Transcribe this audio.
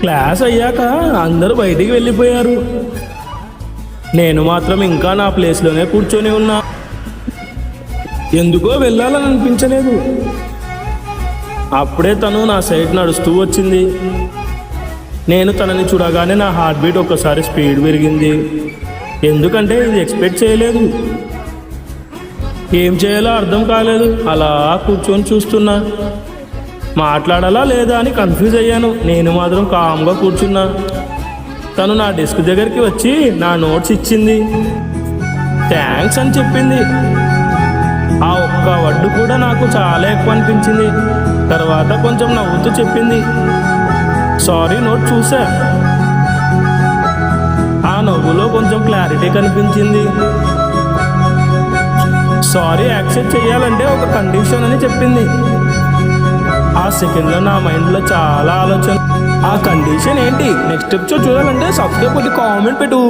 Class అయ్యాక అందరూ బయటికి వెళ్ళిపోయారు. నేను మాత్రం ఇంకా నా ప్లేస్లోనే కూర్చొని ఉన్నా. ఎందుకో వెళ్ళాలని అనిపించలేదు. అప్పుడే తను నా సైడ్ నడుస్తూ వచ్చింది. నేను తనని చూడగానే నా హార్ట్ బీట్ ఒక్కసారి స్పీడ్ పెరిగింది. ఎందుకంటే ఇది ఎక్స్పెక్ట్ చేయలేదు. ఏం చేయాలో అర్థం కాలేదు. అలా కూర్చొని చూస్తున్నా. మాట్లాడాలా లేదా అని కన్ఫ్యూజ్ అయ్యాను. నేను మాత్రం కామ్గా కూర్చున్నా. తను నా డెస్క్ దగ్గరికి వచ్చి నా నోట్స్ ఇచ్చింది. థ్యాంక్స్ అని చెప్పింది. ఆ ఒక్క వర్డ్ కూడా నాకు చాలా ఎక్కువ అనిపించింది. తర్వాత కొంచెం నవ్వుతూ చెప్పింది, సారీ నోట్ చూసా. ఆ నవ్వులో కొంచెం క్లారిటీ కనిపించింది. సారీ యాక్సెప్ట్ చేయాలంటే ఒక కండిషన్ అని చెప్పింది. ఆ సెకండ్లో నా మైండ్లో చాలా ఆలోచన. ఆ కండిషన్ ఏంటి? నెక్స్ట్ ఎపిసోడ్ చూడాలంటే సబ్స్క్రైబ్ కొట్టి కామెంట్ పెట్టు.